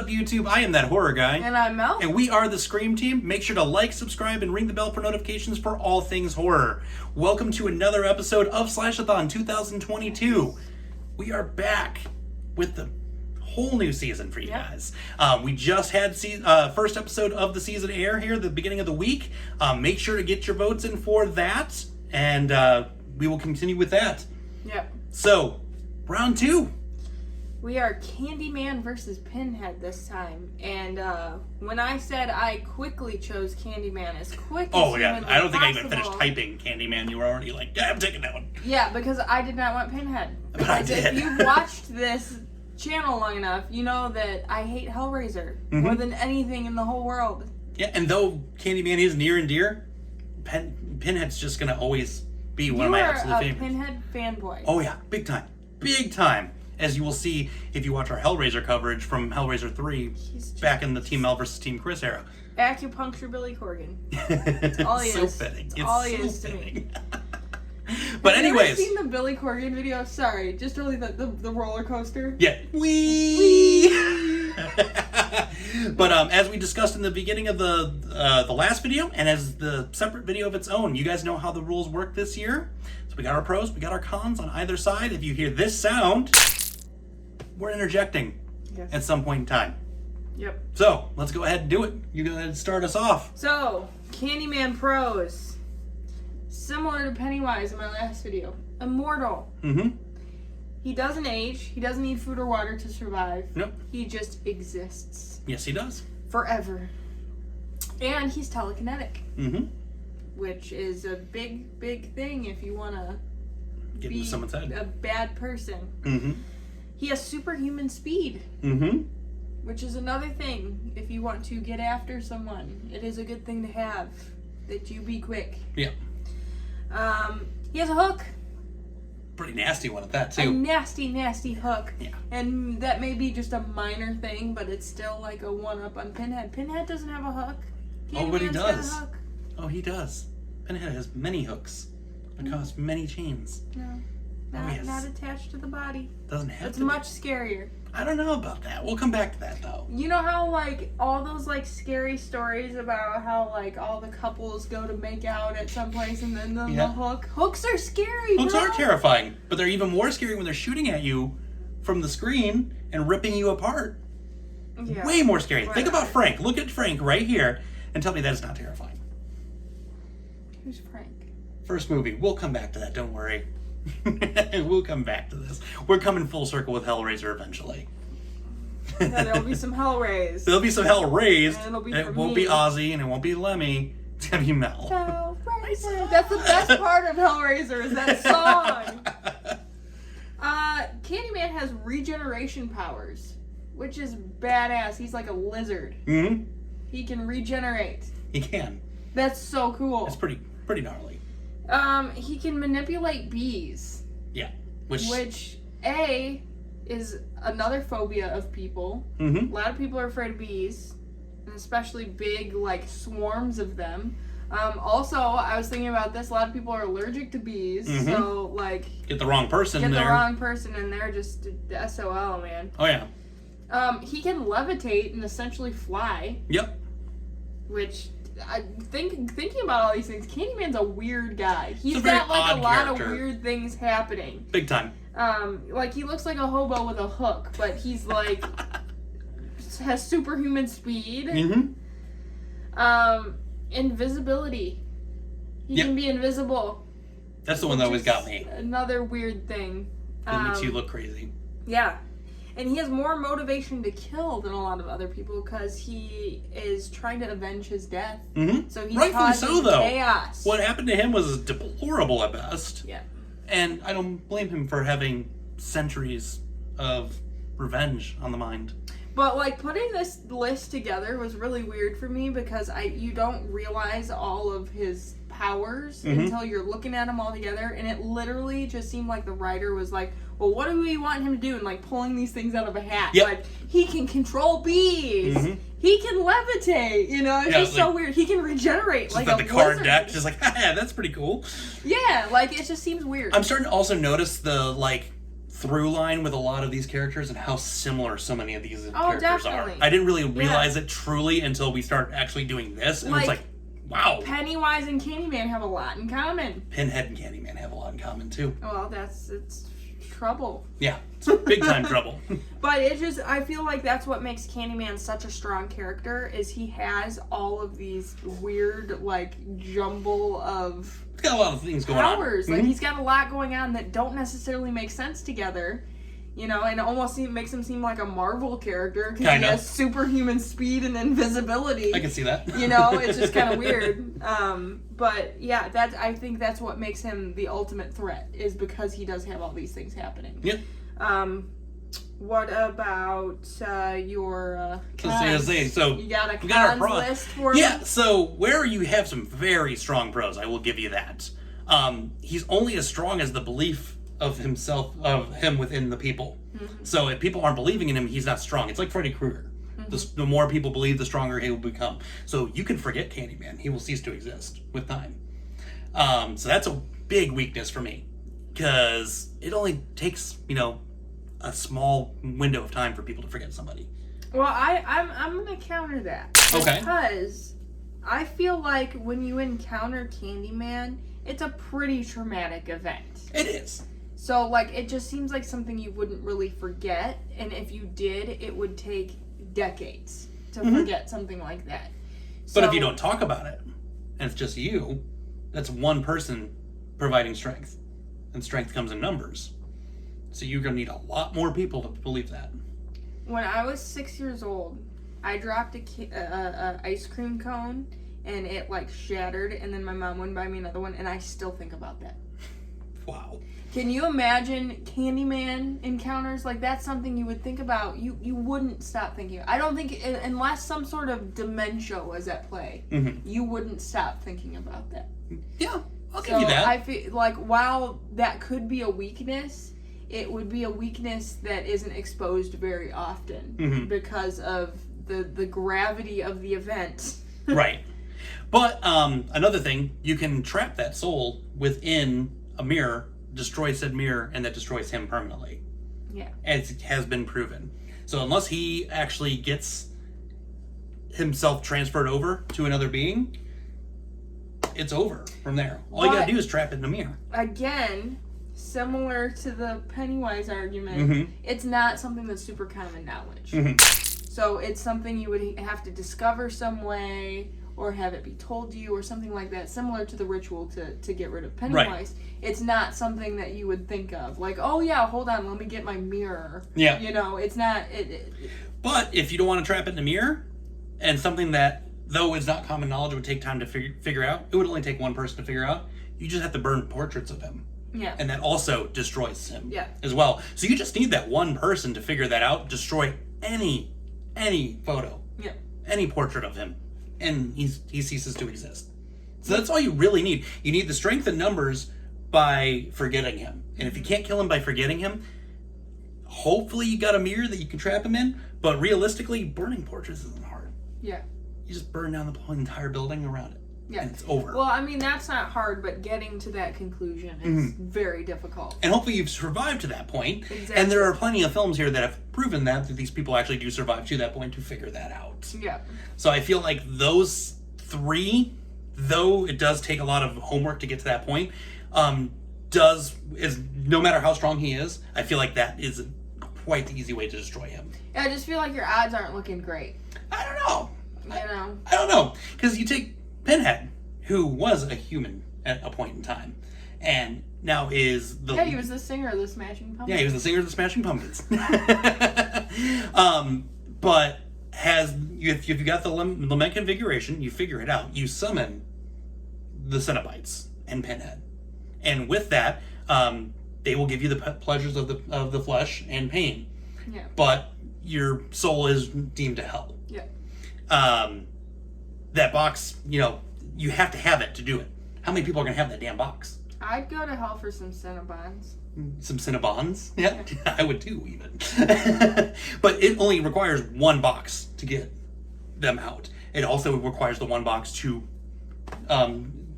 YouTube? I am that horror guy. And I'm Mel. And we are the Scream Team. Make sure to like, subscribe, and ring the bell for notifications for all things horror. Welcome to another episode of SLASHETHON 2022. We are back with the whole new season for you guys. We just had first episode of the season air here at the beginning of the week. Make sure to get your votes in for that, and we will continue with that. Yep. So, round 2. We are Candyman versus Pinhead this time, and when I said I quickly chose Candyman as quick as humanly I don't think I possible, even finished typing Candyman. You were already like, yeah, I'm taking that one. Yeah, because I did not want Pinhead. But I did. If you've watched this channel long enough, you know that I hate Hellraiser more than anything in the whole world. Yeah, and though Candyman is near and dear, Pinhead's just going to always be one of my absolute favorites. You are a Pinhead fanboy. Oh yeah, big time. Big time. As you will see if you watch our Hellraiser coverage from Hellraiser 3 back in the Team Mel versus Team Chris era. Acupuncture Billy Corgan. That's all he so is. fitting. That's all he is to me. But Have anyways. you ever seen the Billy Corgan video? Sorry, just really the roller coaster. Yeah. Whee! But as we discussed in the beginning of the last video, and as the separate video of its own, you guys know how the rules work this year. So we got our pros, we got our cons on either side. If you hear this sound, we're interjecting at some point in time. Yep. So let's go ahead and do it. You go ahead and start us off. So, Candyman Pros. Similar to Pennywise in my last video. Immortal. Mm-hmm. He doesn't age. He doesn't need food or water to survive. Nope. He just exists. Yes, he does. Forever. And he's telekinetic. Mm-hmm. Which is a big, big thing if you want to be someone's head. A bad person. Mm-hmm. He has superhuman speed. Mm-hmm. Which is another thing if you want to get after someone. It is a good thing to have. That you be quick. Yeah. He has a hook. Pretty nasty one at that, too. A nasty, nasty hook. Yeah. And that may be just a minor thing, but it's still like a one-up on Pinhead. Pinhead doesn't have a hook. But he Candyman's does. got a hook. Oh, he does. Pinhead has many hooks across many chains. No. Not attached to the body. Doesn't have It's to much scarier. I don't know about that. We'll come back to that, though. You know how, like, all those, like, scary stories about how, like, all the couples go to make out at some place and then the hook? Hooks are scary, Hooks bro. are terrifying, but they're even more scary when they're shooting at you from the screen and ripping you apart. Yeah. Way more scary. Right. Think about Frank. Look at Frank right here and tell me that is not terrifying. Who's Frank? First movie. We'll come back to that. Don't worry. We'll come back to this. We're coming full circle with Hellraiser eventually. Yeah, there'll be some hell raised. There'll be some hell raised. And it'll be it from won't me. be Ozzy and it won't be Lemmy. It's gonna be Mel. Hellraiser. That's the best part of Hellraiser is that song. Candyman has regeneration powers, which is badass. He's like a lizard. Mm-hmm. He can regenerate. He can. That's so cool. It's pretty gnarly. He can manipulate bees. Yeah. Which A, is another phobia of people. Mm-hmm. A lot of people are afraid of bees, and especially big, like, swarms of them. Also, I was thinking about this, a lot of people are allergic to bees, so, like... Get the wrong person Get there. the wrong person, and they're just SOL, man. Oh, yeah. He can levitate and essentially fly. Yep. Which... thinking about all these things, Candyman's a weird guy. He's a very got, like, odd a lot character. of weird things happening. Big time. Like, he looks like a hobo with a hook, but he's, like, has superhuman speed. Mm-hmm. Invisibility. He can be invisible. That's the one that always got me. Another weird thing. It makes you look crazy. Yeah. And he has more motivation to kill than a lot of other people because he is trying to avenge his death. Mm-hmm. So he's rightfully causing so, though. chaos. What happened to him was deplorable at best. Yeah. And I don't blame him for having centuries of revenge on the mind. But, like, putting this list together was really weird for me because you don't realize all of his powers until you're looking at them all together, and it literally just seemed like the writer was like, well, what do we want him to do? And, like, pulling these things out of a hat. Yep. Like, he can control bees. He can levitate. You know, it's just so weird. He can regenerate like a the card lizard. deck, just like, that's pretty cool. Yeah, like, it just seems weird. I'm starting to also notice the, like, through line with a lot of these characters and how similar so many of these characters definitely. are. I didn't really realize it truly until we start actually doing this, and it's like, wow. Pennywise and Candyman have a lot in common. Pinhead and Candyman have a lot in common too. Well, it's trouble. Yeah, it's big time trouble. But I feel like that's what makes Candyman such a strong character, is he has all of these weird, like, jumble of He's got a lot of things going powers. on. Like, he's got a lot going on that don't necessarily make sense together. You know, and it almost makes him seem like a Marvel character because he has superhuman speed and invisibility. I can see that. You know, it's just kind of weird. But yeah, I think that's what makes him the ultimate threat, is because he does have all these things happening. Yep. What about your cons? So you got a cons list for me? Yeah, so where you have some very strong pros, I will give you that. He's only as strong as the belief of him within the people. Mm-hmm. So if people aren't believing in him, he's not strong. It's like Freddy Krueger. Mm-hmm. The more people believe, the stronger he will become. So you can forget Candyman. He will cease to exist with time. So that's a big weakness for me, because it only takes, a small window of time for people to forget somebody. Well, I'm going to counter that. Okay. Because I feel like when you encounter Candyman, it's a pretty traumatic event. It is. So, like, it just seems like something you wouldn't really forget, and if you did, it would take decades to forget something like that. But if you don't talk about it, and it's just you, that's one person providing strength. And strength comes in numbers. So you're going to need a lot more people to believe that. When I was 6 years old, I dropped a ice cream cone, and it, like, shattered, and then my mom went and buy me another one, and I still think about that. Wow. Can you imagine Candyman encounters? Like, that's something you would think about. You wouldn't stop thinking. I don't think, unless some sort of dementia was at play, you wouldn't stop thinking about that. Yeah, I'll give you that. I feel like, while that could be a weakness, it would be a weakness that isn't exposed very often because of the gravity of the event. Right. But another thing, you can trap that soul within a mirror, destroy said mirror, and that destroys him permanently. Yeah. As it has been proven. So unless he actually gets himself transferred over to another being, it's over from there. All you gotta do is trap it in a mirror. Again, similar to the Pennywise argument, it's not something that's super common knowledge. So it's something you would have to discover some way, or have it be told to you, or something like that, similar to the ritual to get rid of Pennywise. Right. It's not something that you would think of, like, oh yeah, hold on, let me get my mirror. Yeah. It's not... But if you don't want to trap it in a mirror, and something that, though is not common knowledge, would take time to figure out, it would only take one person to figure out, you just have to burn portraits of him. Yeah. And that also destroys him. Yeah. As well. So you just need that one person to figure that out, destroy any photo. Yeah. Any portrait of him. And he ceases to exist. So that's all you really need. You need the strength and numbers by forgetting him. And if you can't kill him by forgetting him, hopefully you got a mirror that you can trap him in. But realistically, burning portraits isn't hard. Yeah. You just burn down the entire building around it. Yeah. And it's over. Well, I mean, that's not hard, but getting to that conclusion is very difficult. And hopefully you've survived to that point. Exactly. And there are plenty of films here that have proven that these people actually do survive to that point to figure that out. Yeah. So I feel like those three, though it does take a lot of homework to get to that point, is no matter how strong he is, I feel like that is quite the easy way to destroy him. Yeah, I just feel like your odds aren't looking great. I don't know. I don't know. Because you take Pinhead, who was a human at a point in time, and now is the... Yeah, he was the singer of the Smashing Pumpkins. Yeah, he was the singer of the Smashing Pumpkins. But if you got the lament configuration, you figure it out. You summon the Cenobites and Pinhead. And with that, they will give you the pleasures of the flesh and pain. Yeah. But your soul is deemed to hell. Yeah. That box, you have to have it to do it. How many people are going to have that damn box? I'd go to hell for some Cinnabons. Some Cinnabons? Yeah, I would too, even. But it only requires one box to get them out. It also requires the one box to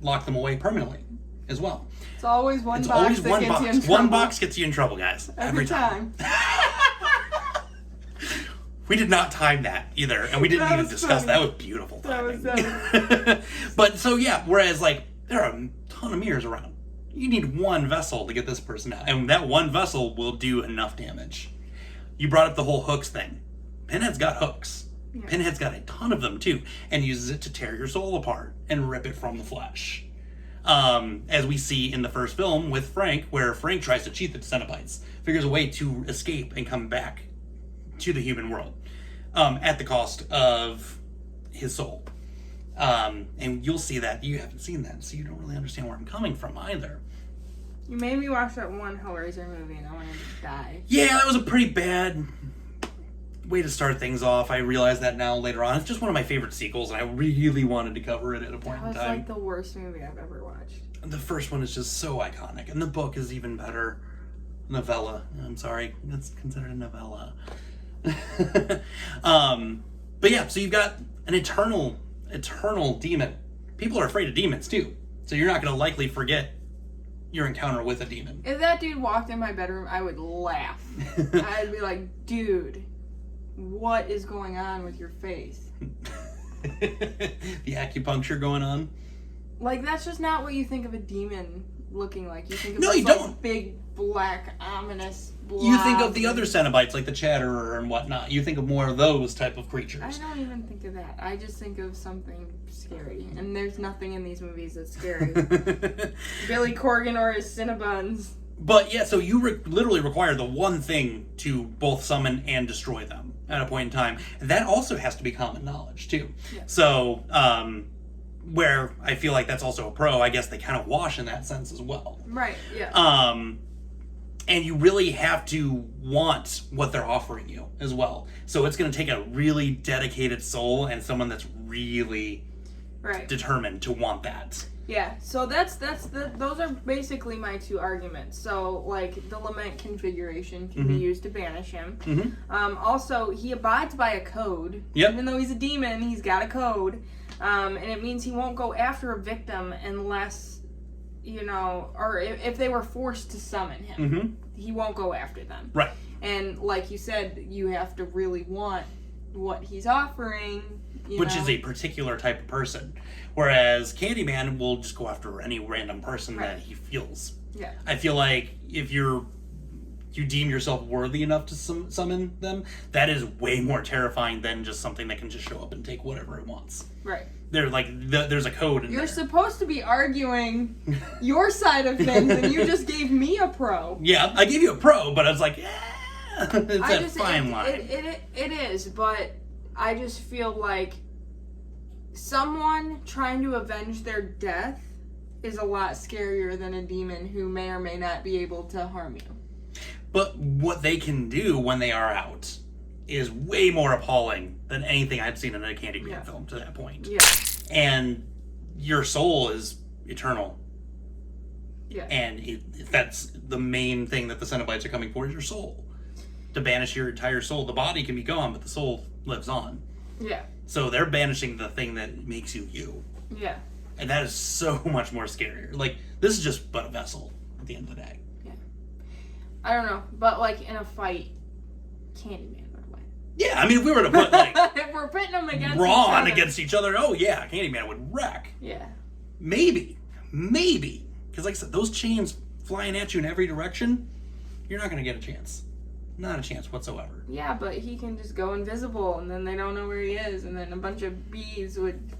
lock them away permanently as well. It's always one It's box always that one gets box. you in trouble. One box gets you in trouble, guys. Every time. We did not time that either, and we didn't even discuss. That was beautiful timing. That was But so yeah, whereas like there are a ton of mirrors around. You need one vessel to get this person out, and that one vessel will do enough damage. You brought up the whole hooks thing. Pinhead's got hooks. Yeah. Pinhead's got a ton of them too, and uses it to tear your soul apart and rip it from the flesh. As we see in the first film with Frank, where Frank tries to cheat the Cenobites, figures a way to escape and come back to the human world, at the cost of his soul. And you'll see that. You haven't seen that, so you don't really understand where I'm coming from either. You made me watch that one Hellraiser movie and I wanted to die. Yeah, that was a pretty bad way to start things off. I realize that now later on. It's just one of my favorite sequels, and I really wanted to cover it at a point in time. That was like the worst movie I've ever watched. The first one is just so iconic, and the book is even better. Novella. I'm sorry, it's considered a novella. But yeah, so you've got an eternal demon. People are afraid of demons too, so you're not going to likely forget your encounter with a demon. If that dude walked in my bedroom, I would laugh. I'd be like, dude, what is going on with your face? The acupuncture going on? Like, that's just not what you think of a demon looking like. You think of you don't. Big, black, ominous blob. You think of the other Cenobites, like the Chatterer and whatnot. You think of more of those type of creatures. I don't even think of that. I just think of something scary. And there's nothing in these movies that's scary. Billy Corgan or his Cinnabons. But yeah, so you literally require the one thing to both summon and destroy them at a point in time. And that also has to be common knowledge too. Yeah. So, where I feel like that's also a pro, I guess they kind of wash in that sense as well. Right, yeah. And you really have to want what they're offering you as well. So it's going to take a really dedicated soul and someone that's really determined to want that. Yeah, so those are basically my two arguments. So, like, the lament configuration can be used to banish him. Mm-hmm. Also, he abides by a code. Yep. Even though he's a demon, he's got a code. And it means he won't go after a victim unless, or if they were forced to summon him. He won't go after them. Right. And like you said, you have to really want what he's offering. Which is a particular type of person. Whereas Candyman will just go after any random person that he feels. Yeah. I feel like if you deem yourself worthy enough to summon them, that is way more terrifying than just something that can just show up and take whatever it wants. Right. They're like, there's a code in You're there. supposed to be arguing your side of things, and you just gave me a pro. Yeah, I gave you a pro, but I was like, it's a fine line. It is, but I just feel like someone trying to avenge their death is a lot scarier than a demon who may or may not be able to harm you. But what they can do when they are out is way more appalling than anything I'd seen in a Candyman film to that point. Yeah. And your soul is eternal. Yeah. And that's the main thing that the Cenobites are coming for, is your soul. To banish your entire soul. The body can be gone, but the soul lives on. Yeah. So they're banishing the thing that makes you you. Yeah. And that is so much more scarier. Like, this is just but a vessel at the end of the day. Yeah. I don't know, but like in a fight, Candyman would win. Yeah, I mean, if we were to put like if we're pitting them against each other, oh yeah, Candyman would wreck. Yeah. Maybe. Because like I said, those chains flying at you in every direction, you're not going to get a chance. Not a chance whatsoever. Yeah, but he can just go invisible, and then they don't know where he is, and then a bunch of bees would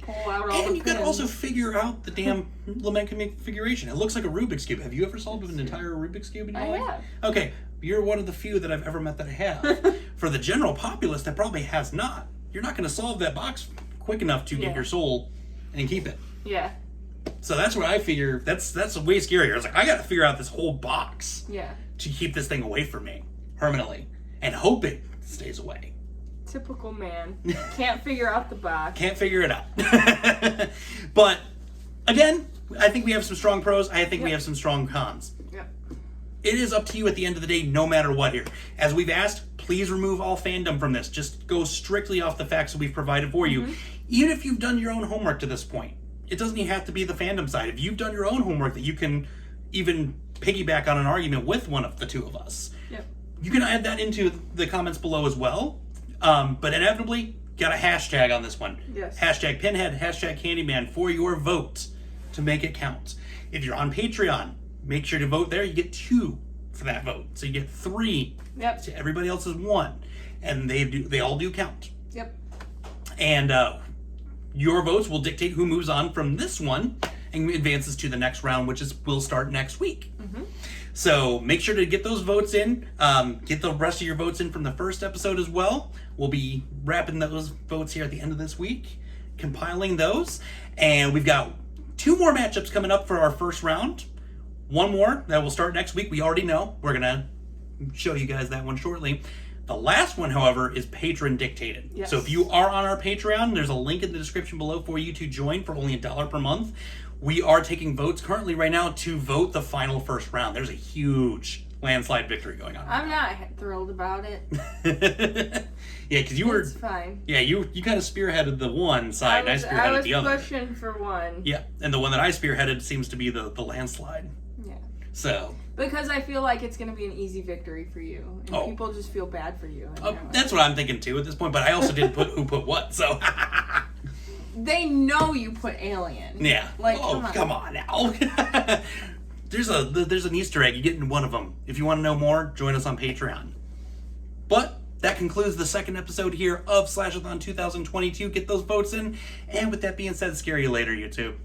pull out all the pins. And you can also figure out the damn lament configuration. It looks like a Rubik's Cube. Have you ever solved an entire Rubik's Cube in your life? Have. Okay, you're one of the few that I've ever met that have. For the general populace that probably has not, you're not going to solve that box quick enough to get your soul and keep it. Yeah. So that's what I figure. That's way scarier. I was like, I got to figure out this whole box to keep this thing away from me permanently and hope it stays away. Typical man. Can't figure out the box. Can't figure it out. But again, I think we have some strong pros. I think we have some strong cons. Yep. It is up to you at the end of the day, no matter what here. As we've asked, please remove all fandom from this. Just go strictly off the facts that we've provided for you. Even if you've done your own homework to this point. it doesn't even have to be the fandom side. If you've done your own homework that you can even piggyback on an argument with one of the two of us, you can add that into the comments below as well. But inevitably, got a hashtag on this one. Yes. Hashtag Pinhead, hashtag Candyman for your vote to make it count. If you're on Patreon, make sure to vote there. You get 2 for that vote. So you get 3 to everybody else's 1. And they all do count. Yep. And your votes will dictate who moves on from this one and advances to the next round, which will start next week. Mm-hmm. So make sure to get those votes in. Get the rest of your votes in from the first episode as well. We'll be wrapping those votes here at the end of this week, compiling those. And we've got 2 more matchups coming up for our first round. 1 more that will start next week. We already know. We're going to show you guys that one shortly. The last one, however, is patron dictated. Yes. So if you are on our Patreon, there's a link in the description below for you to join for only $1 per month. We are taking votes currently right now to vote the final first round. There's a huge landslide victory going on. I'm not thrilled about it. Yeah, because you were... It's fine. Yeah, you kind of spearheaded the one side, and I spearheaded the other. I was pushing for one. Yeah, and the one that I spearheaded seems to be the landslide. Yeah. So... Because I feel like it's going to be an easy victory for you. And people just feel bad for you. That's what I'm thinking too at this point, but I also didn't put who put what, so... They know you put Alien. Yeah. Like, come on now. There's an Easter egg. You get in one of them. If you want to know more, join us on Patreon. But that concludes the second episode here of Slashathon 2022. Get those votes in. And with that being said, scare you later, YouTube.